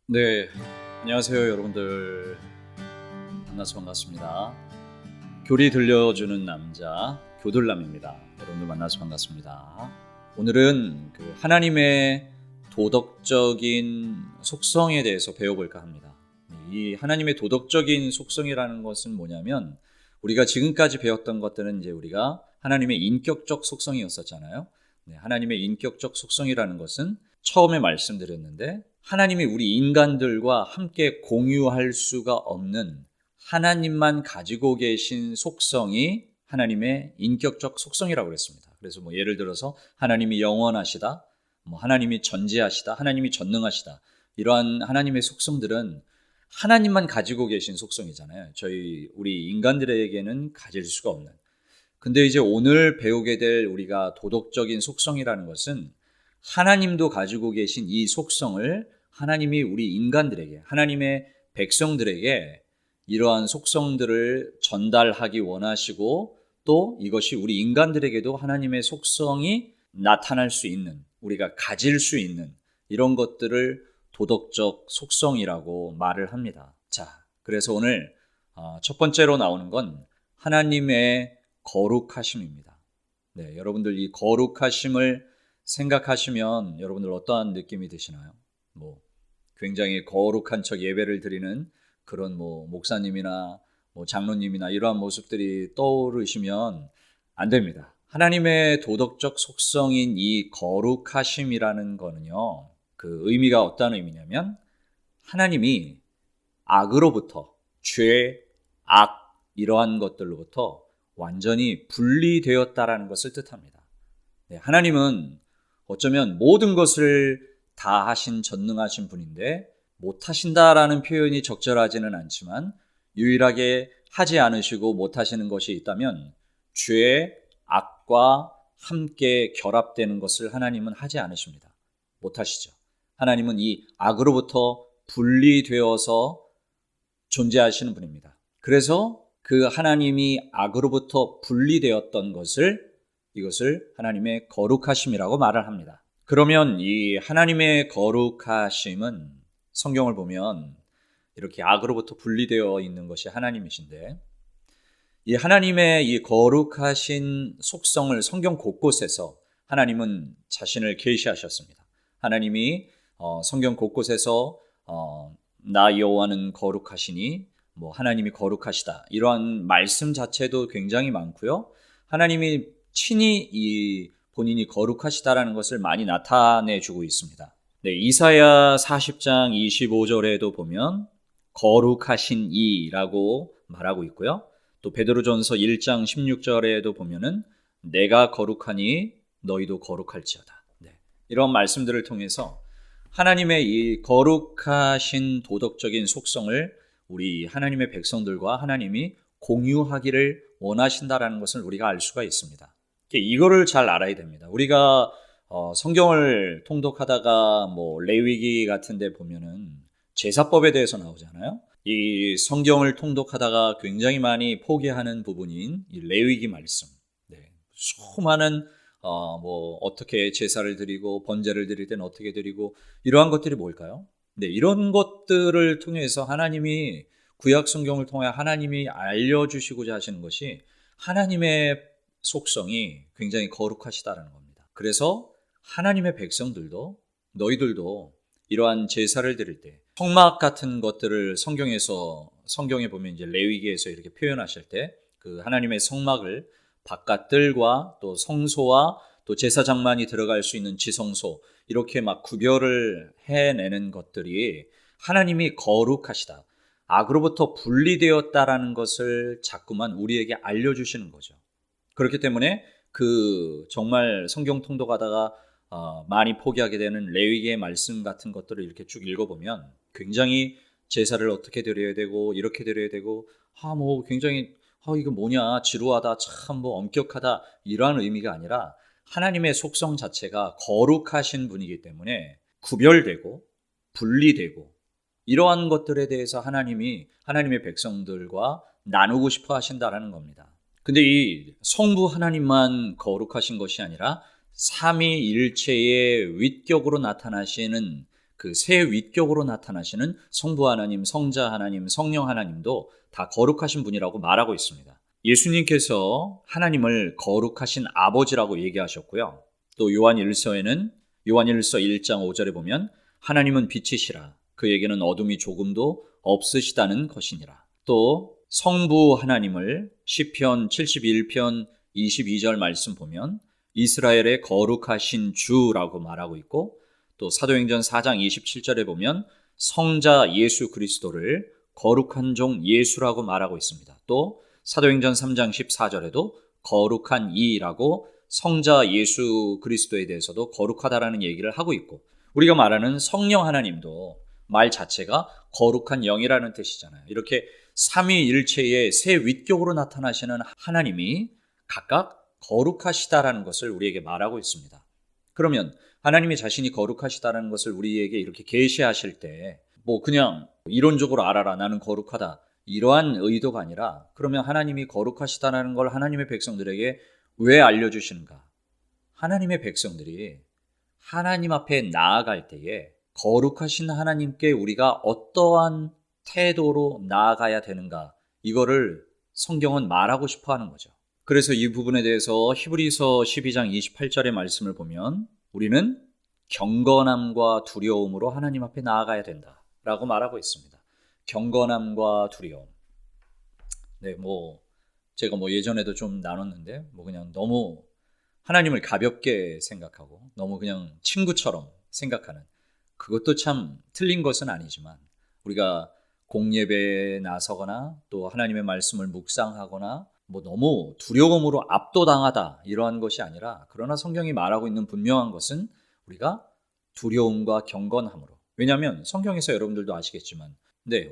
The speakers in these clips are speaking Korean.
네, 안녕하세요 여러분들. 만나서 반갑습니다. 교리 들려주는 남자 교들남입니다. 여러분들 만나서 반갑습니다. 오늘은 하나님의 도덕적인 속성에 대해서 배워볼까 합니다. 이 하나님의 도덕적인 속성이라는 것은 뭐냐면, 우리가 지금까지 배웠던 것들은 이제 우리가 하나님의 인격적 속성이었었잖아요. 하나님의 인격적 속성이라는 것은 처음에 말씀드렸는데, 하나님이 우리 인간들과 함께 공유할 수가 없는 하나님만 가지고 계신 속성이 하나님의 인격적 속성이라고 그랬습니다. 그래서 예를 들어서 하나님이 영원하시다, 하나님이 전지하시다, 하나님이 전능하시다, 이러한 하나님의 속성들은 하나님만 가지고 계신 속성이잖아요. 우리 인간들에게는 가질 수가 없는. 근데 이제 오늘 배우게 될 우리가 도덕적인 속성이라는 것은 하나님도 가지고 계신 이 속성을 하나님이 우리 인간들에게, 하나님의 백성들에게 이러한 속성들을 전달하기 원하시고, 또 이것이 우리 인간들에게도 하나님의 속성이 나타날 수 있는, 우리가 가질 수 있는 이런 것들을 도덕적 속성이라고 말을 합니다. 자, 그래서 오늘 첫 번째로 나오는 건 하나님의 거룩하심입니다. 네, 여러분들 이 거룩하심을 생각하시면 여러분들 어떠한 느낌이 드시나요? 굉장히 거룩한 척 예배를 드리는 그런 목사님이나 장로님이나 이러한 모습들이 떠오르시면 안 됩니다. 하나님의 도덕적 속성인 이 거룩하심이라는 거는요, 그 의미가 어떤 의미냐면, 하나님이 악으로부터, 죄, 악, 이러한 것들로부터 완전히 분리되었다라는 것을 뜻합니다. 네, 하나님은 어쩌면 모든 것을 다 하신 전능하신 분인데, 못하신다라는 표현이 적절하지는 않지만 유일하게 하지 않으시고 못하시는 것이 있다면 죄, 악과 함께 결합되는 것을 하나님은 하지 않으십니다. 못하시죠. 하나님은 이 악으로부터 분리되어서 존재하시는 분입니다. 그래서 그 하나님이 악으로부터 분리되었던 이것을 하나님의 거룩하심이라고 말을 합니다. 그러면 이 하나님의 거룩하심은 성경을 보면 이렇게 악으로부터 분리되어 있는 것이 하나님이신데, 이 하나님의 이 거룩하신 속성을 성경 곳곳에서 하나님은 자신을 계시하셨습니다. 하나님이 성경 곳곳에서 나 여호와는 거룩하시니 하나님이 거룩하시다, 이러한 말씀 자체도 굉장히 많고요. 하나님이 친히 이 본인이 거룩하시다라는 것을 많이 나타내 주고 있습니다. 네, 이사야 40장 25절에도 보면 거룩하신 이라고 말하고 있고요. 또 베드로전서 1장 16절에도 보면은 내가 거룩하니 너희도 거룩할지어다. 네, 이런 말씀들을 통해서 하나님의 이 거룩하신 도덕적인 속성을 우리 하나님의 백성들과 하나님이 공유하기를 원하신다라는 것을 우리가 알 수가 있습니다. 이거를 잘 알아야 됩니다. 우리가 성경을 통독하다가 레위기 같은 데 보면은 제사법에 대해서 나오잖아요. 이 성경을 통독하다가 굉장히 많이 포기하는 부분인 이 레위기 말씀. 네, 수많은 어떻게 제사를 드리고 번제를 드릴 때는 어떻게 드리고, 이러한 것들이 뭘까요? 네, 이런 것들을 통해서 하나님이 구약 성경을 통해 하나님이 알려주시고자 하시는 것이 하나님의 속성이 굉장히 거룩하시다라는 겁니다. 그래서 하나님의 백성들도, 너희들도 이러한 제사를 드릴 때 성막 같은 것들을 성경에 보면 이제 레위기에서 이렇게 표현하실 때 그 하나님의 성막을 바깥들과 또 성소와 또 제사장만이 들어갈 수 있는 지성소, 이렇게 막 구별을 해내는 것들이 하나님이 거룩하시다, 악으로부터 분리되었다라는 것을 자꾸만 우리에게 알려주시는 거죠. 그렇기 때문에 정말 성경 통독하다가 많이 포기하게 되는 레위기의 말씀 같은 것들을 이렇게 쭉 읽어보면 굉장히 제사를 어떻게 드려야 되고 이렇게 드려야 되고 굉장히 이거 뭐냐, 지루하다, 참 엄격하다, 이러한 의미가 아니라 하나님의 속성 자체가 거룩하신 분이기 때문에 구별되고 분리되고, 이러한 것들에 대해서 하나님의 백성들과 나누고 싶어 하신다라는 겁니다. 근데 이 성부 하나님만 거룩하신 것이 아니라 삼위일체의 윗격으로 나타나시는 그 새 위격으로 나타나시는 성부 하나님, 성자 하나님, 성령 하나님도 다 거룩하신 분이라고 말하고 있습니다. 예수님께서 하나님을 거룩하신 아버지라고 얘기하셨고요. 또 요한일서에는 요한일서 1장 5절에 보면 하나님은 빛이시라 그에게는 어둠이 조금도 없으시다는 것이니라. 또 성부 하나님을 시편 71편 22절 말씀 보면 이스라엘의 거룩하신 주라고 말하고 있고, 또 사도행전 4장 27절에 보면 성자 예수 그리스도를 거룩한 종 예수라고 말하고 있습니다. 또 사도행전 3장 14절에도 거룩한 이라고 성자 예수 그리스도에 대해서도 거룩하다라는 얘기를 하고 있고, 우리가 말하는 성령 하나님도 말 자체가 거룩한 영이라는 뜻이잖아요. 이렇게 삼위일체의 새 위격으로 나타나시는 하나님이 각각 거룩하시다라는 것을 우리에게 말하고 있습니다. 그러면 하나님이 자신이 거룩하시다라는 것을 우리에게 이렇게 계시하실 때 뭐 그냥 이론적으로 알아라 나는 거룩하다 이러한 의도가 아니라, 그러면 하나님이 거룩하시다라는 걸 하나님의 백성들에게 왜 알려주시는가? 하나님의 백성들이 하나님 앞에 나아갈 때에 거룩하신 하나님께 우리가 어떠한 태도로 나아가야 되는가, 이거를 성경은 말하고 싶어 하는 거죠. 그래서 이 부분에 대해서 히브리서 12장 28절의 말씀을 보면 우리는 경건함과 두려움으로 하나님 앞에 나아가야 된다라고 말하고 있습니다. 경건함과 두려움. 네, 제가 예전에도 좀 나눴는데 그냥 너무 하나님을 가볍게 생각하고 너무 그냥 친구처럼 생각하는, 그것도 참 틀린 것은 아니지만 우리가 공예배에 나서거나 또 하나님의 말씀을 묵상하거나 너무 두려움으로 압도당하다 이러한 것이 아니라, 그러나 성경이 말하고 있는 분명한 것은 우리가 두려움과 경건함으로. 왜냐하면 성경에서 여러분들도 아시겠지만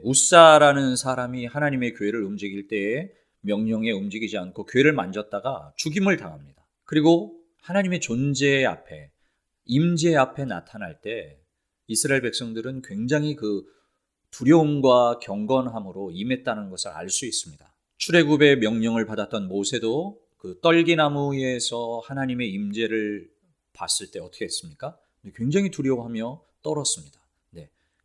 웃사라는 사람이 하나님의 교회를 움직일 때에 명령에 움직이지 않고 교회를 만졌다가 죽임을 당합니다. 그리고 하나님의 존재 앞에, 임재 앞에 나타날 때 이스라엘 백성들은 굉장히 그 두려움과 경건함으로 임했다는 것을 알 수 있습니다. 출애굽의 명령을 받았던 모세도 그 떨기나무에서 하나님의 임재를 봤을 때 어떻게 했습니까? 굉장히 두려워하며 떨었습니다.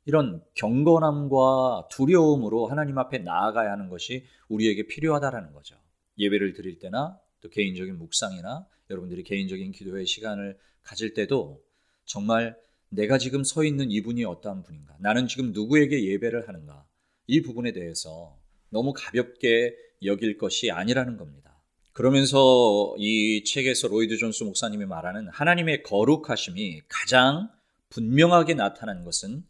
이런 경건함과 두려움으로 하나님 앞에 나아가야 하는 것이 우리에게 필요하다라는 거죠. 예배를 드릴 때나 또 개인적인 묵상이나 여러분들이 개인적인 기도의 시간을 가질 때도 정말 내가 지금 서 있는 이분이 어떠한 분인가, 나는 지금 누구에게 예배를 하는가, 이 부분에 대해서 너무 가볍게 여길 것이 아니라는 겁니다. 그러면서 이 책에서 로이드 존스 목사님이 말하는 하나님의 거룩하심이 가장 분명하게 나타난 것은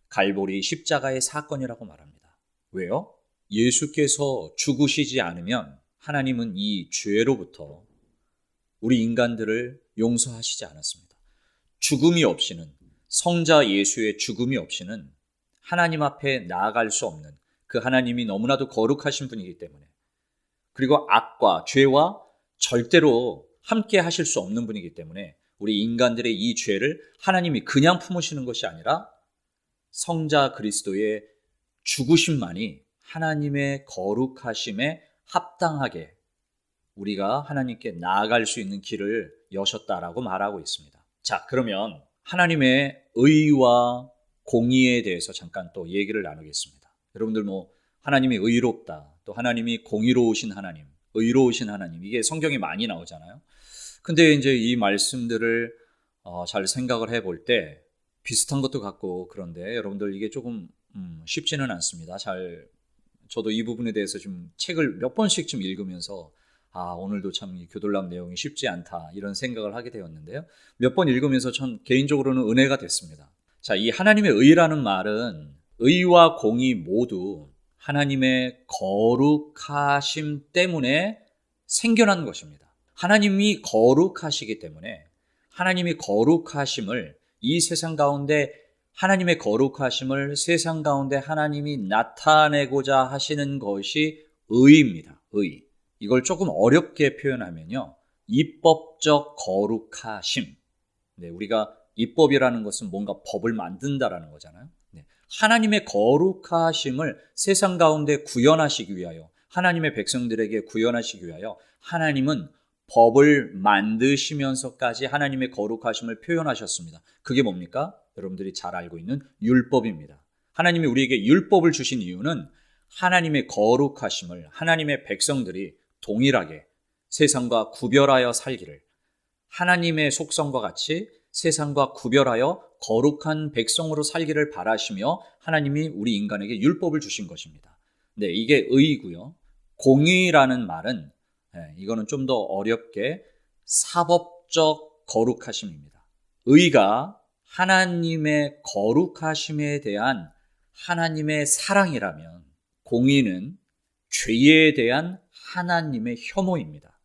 갈보리 십자가의 사건이라고 말합니다. 왜요? 예수께서 죽으시지 않으면 하나님은 이 죄로부터 우리 인간들을 용서하시지 않았습니다. 죽음이 없이는, 성자 예수의 죽음이 없이는 하나님 앞에 나아갈 수 없는, 그 하나님이 너무나도 거룩하신 분이기 때문에, 그리고 악과 죄와 절대로 함께 하실 수 없는 분이기 때문에 우리 인간들의 이 죄를 하나님이 그냥 품으시는 것이 아니라 성자 그리스도의 죽으심만이 하나님의 거룩하심에 합당하게 우리가 하나님께 나아갈 수 있는 길을 여셨다라고 말하고 있습니다. 자, 그러면 하나님의 의와 공의에 대해서 잠깐 또 얘기를 나누겠습니다. 여러분들 하나님이 의롭다, 또 하나님이 공의로우신 하나님, 의로우신 하나님, 이게 성경에 많이 나오잖아요. 근데 이제 이 말씀들을 잘 생각을 해볼 때 비슷한 것도 같고, 그런데 여러분들 이게 조금 쉽지는 않습니다. 저도 이 부분에 대해서 좀 책을 몇 번씩 좀 읽으면서 오늘도 참 이 교돌람 내용이 쉽지 않다 이런 생각을 하게 되었는데요. 몇 번 읽으면서 전 개인적으로는 은혜가 됐습니다. 자, 이 하나님의 의라는 말은 의와 공의 모두 하나님의 거룩하심 때문에 생겨난 것입니다. 하나님이 거룩하시기 때문에 하나님이 거룩하심을, 이 세상 가운데 하나님의 거룩하심을 세상 가운데 하나님이 나타내고자 하시는 것이 의입니다. 의. 이걸 조금 어렵게 표현하면요, 입법적 거룩하심. 우리가 입법이라는 것은 뭔가 법을 만든다라는 거잖아요. 하나님의 거룩하심을 세상 가운데 구현하시기 위하여, 하나님의 백성들에게 구현하시기 위하여 하나님은 법을 만드시면서까지 하나님의 거룩하심을 표현하셨습니다. 그게 뭡니까? 여러분들이 잘 알고 있는 율법입니다. 하나님이 우리에게 율법을 주신 이유는 하나님의 거룩하심을 하나님의 백성들이 동일하게 세상과 구별하여 살기를, 하나님의 속성과 같이 세상과 구별하여 거룩한 백성으로 살기를 바라시며 하나님이 우리 인간에게 율법을 주신 것입니다. 네, 이게 의이고요. 공의라는 말은 이거는 좀 더 어렵게 사법적 거룩하심입니다. 의가 하나님의 거룩하심에 대한 하나님의 사랑이라면 공의는 죄에 대한 하나님의 혐오입니다.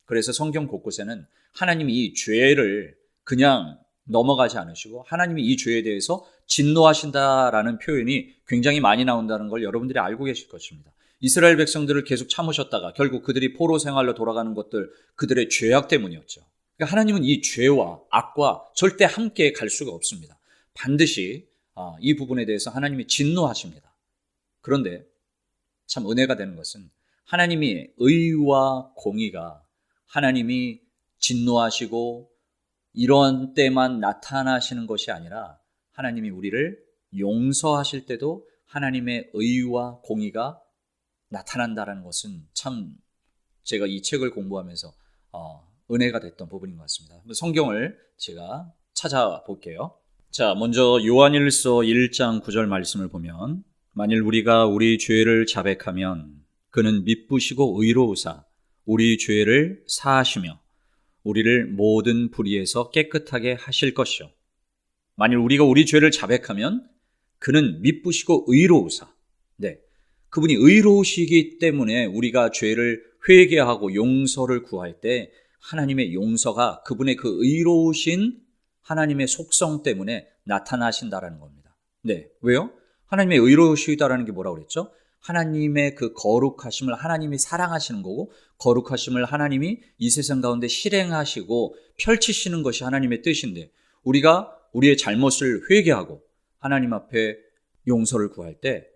그래서 성경 곳곳에는 하나님이 이 죄를 그냥 넘어가지 않으시고 하나님이 이 죄에 대해서 진노하신다라는 표현이 굉장히 많이 나온다는 걸 여러분들이 알고 계실 것입니다. 이스라엘 백성들을 계속 참으셨다가 결국 그들이 포로 생활로 돌아가는 것들, 그들의 죄악 때문이었죠. 그러니까 하나님은 이 죄와 악과 절대 함께 갈 수가 없습니다. 반드시 이 부분에 대해서 하나님이 진노하십니다. 그런데 참 은혜가 되는 것은 하나님이 의와 공의가 하나님이 진노하시고 이런 때만 나타나시는 것이 아니라 하나님이 우리를 용서하실 때도 하나님의 의와 공의가 나타난다는 것은 참 제가 이 책을 공부하면서 은혜가 됐던 부분인 것 같습니다. 성경을 제가 찾아볼게요. 자, 먼저 요한일서 1장 9절 말씀을 보면 만일 우리가 우리 죄를 자백하면 그는 미쁘시고 의로우사 우리 죄를 사하시며 우리를 모든 불의에서 깨끗하게 하실 것이요. 만일 우리가 우리 죄를 자백하면 그는 미쁘시고 의로우사. 네, 그분이 의로우시기 때문에 우리가 죄를 회개하고 용서를 구할 때 하나님의 용서가 그분의 그 의로우신 하나님의 속성 때문에 나타나신다라는 겁니다. 네, 왜요? 하나님의 의로우시다라는 게 뭐라고 그랬죠? 하나님의 그 거룩하심을 하나님이 사랑하시는 거고 거룩하심을 하나님이 이 세상 가운데 실행하시고 펼치시는 것이 하나님의 뜻인데 우리가 우리의 잘못을 회개하고 하나님 앞에 용서를 구할 때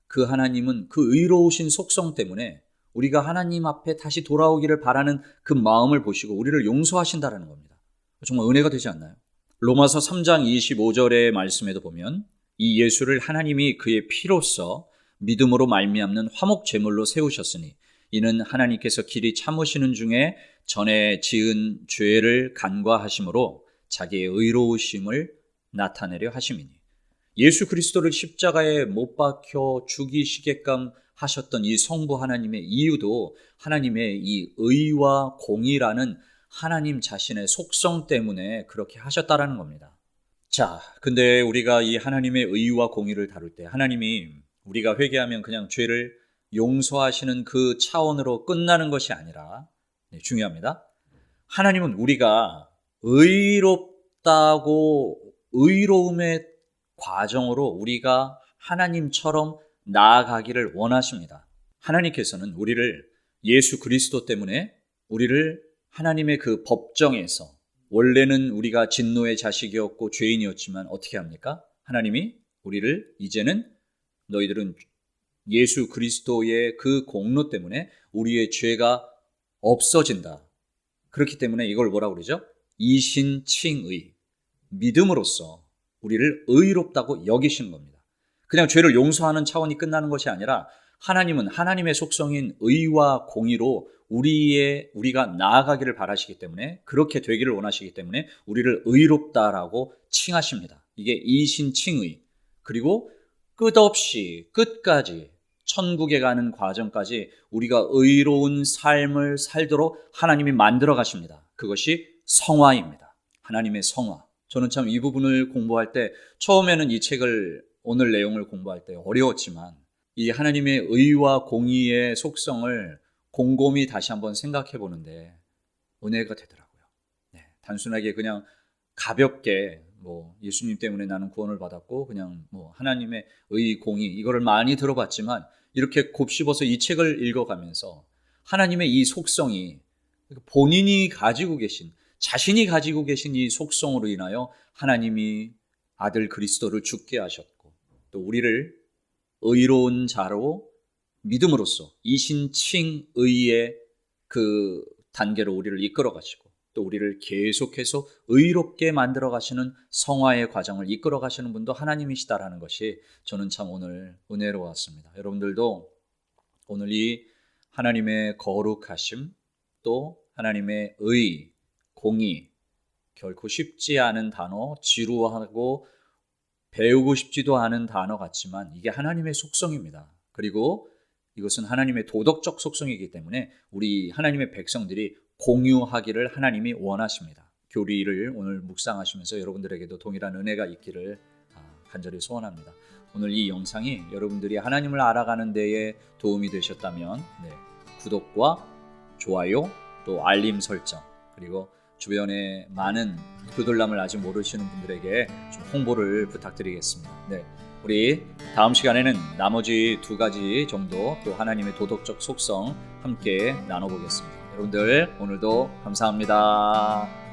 그 하나님은 그 의로우신 속성 때문에 우리가 하나님 앞에 다시 돌아오기를 바라는 그 마음을 보시고 우리를 용서하신다라는 겁니다. 정말 은혜가 되지 않나요? 로마서 3장 25절의 말씀에도 보면 이 예수를 하나님이 그의 피로써 믿음으로 말미암는 화목 제물로 세우셨으니 이는 하나님께서 길이 참으시는 중에 전에 지은 죄를 간과하심으로 자기의 의로우심을 나타내려 하심이니 예수 그리스도를 십자가에 못 박혀 죽이시게끔 하셨던 이 성부 하나님의 이유도 하나님의 이 의와 공의라는 하나님 자신의 속성 때문에 그렇게 하셨다라는 겁니다. 자, 근데 우리가 이 하나님의 의와 공의를 다룰 때 하나님이 우리가 회개하면 그냥 죄를 용서하시는 그 차원으로 끝나는 것이 아니라 중요합니다. 하나님은 우리가 의롭다고 의로움의 과정으로 우리가 하나님처럼 나아가기를 원하십니다. 하나님께서는 우리를 예수 그리스도 때문에 우리를 하나님의 그 법정에서 원래는 우리가 진노의 자식이었고 죄인이었지만 어떻게 합니까? 하나님이 우리를 이제는 너희들은 예수 그리스도의 그 공로 때문에 우리의 죄가 없어진다. 그렇기 때문에 이걸 뭐라고 그러죠? 이신칭의, 믿음으로써 우리를 의롭다고 여기시는 겁니다. 그냥 죄를 용서하는 차원이 끝나는 것이 아니라 하나님은 하나님의 속성인 의와 공의로 우리가 나아가기를 바라시기 때문에 그렇게 되기를 원하시기 때문에 우리를 의롭다라고 칭하십니다. 이게 이신칭의. 그리고 끝없이 끝까지 천국에 가는 과정까지 우리가 의로운 삶을 살도록 하나님이 만들어 가십니다. 그것이 성화입니다. 하나님의 성화. 저는 참 이 부분을 공부할 때 처음에는 이 책을 오늘 내용을 공부할 때 어려웠지만 이 하나님의 의와 공의의 속성을 곰곰이 다시 한번 생각해 보는데 은혜가 되더라고요. 네, 단순하게 그냥 가볍게 예수님 때문에 나는 구원을 받았고 그냥 하나님의 의, 공의 이거를 많이 들어봤지만 이렇게 곱씹어서 이 책을 읽어가면서 하나님의 이 속성이 본인이 가지고 계신 자신이 가지고 계신 이 속성으로 인하여 하나님이 아들 그리스도를 죽게 하셨고 또 우리를 의로운 자로 믿음으로써 이신칭의의 그 단계로 우리를 이끌어 가시고 또 우리를 계속해서 의롭게 만들어 가시는 성화의 과정을 이끌어 가시는 분도 하나님이시다라는 것이 저는 참 오늘 은혜로웠습니다. 여러분들도 오늘 이 하나님의 거룩하심, 또 하나님의 의, 공의, 결코 쉽지 않은 단어, 지루하고 배우고 싶지도 않은 단어 같지만 이게 하나님의 속성입니다. 그리고 이것은 하나님의 도덕적 속성이기 때문에 우리 하나님의 백성들이 공유하기를 하나님이 원하십니다. 교리를 오늘 묵상하시면서 여러분들에게도 동일한 은혜가 있기를 간절히 소원합니다. 오늘 이 영상이 여러분들이 하나님을 알아가는 데에 도움이 되셨다면 구독과 좋아요, 또 알림 설정, 그리고 주변에 많은 교돌람을 아직 모르시는 분들에게 좀 홍보를 부탁드리겠습니다. 우리 다음 시간에는 나머지 2가지 정도 또 하나님의 도덕적 속성 함께 나눠보겠습니다. 여러분들 오늘도 감사합니다.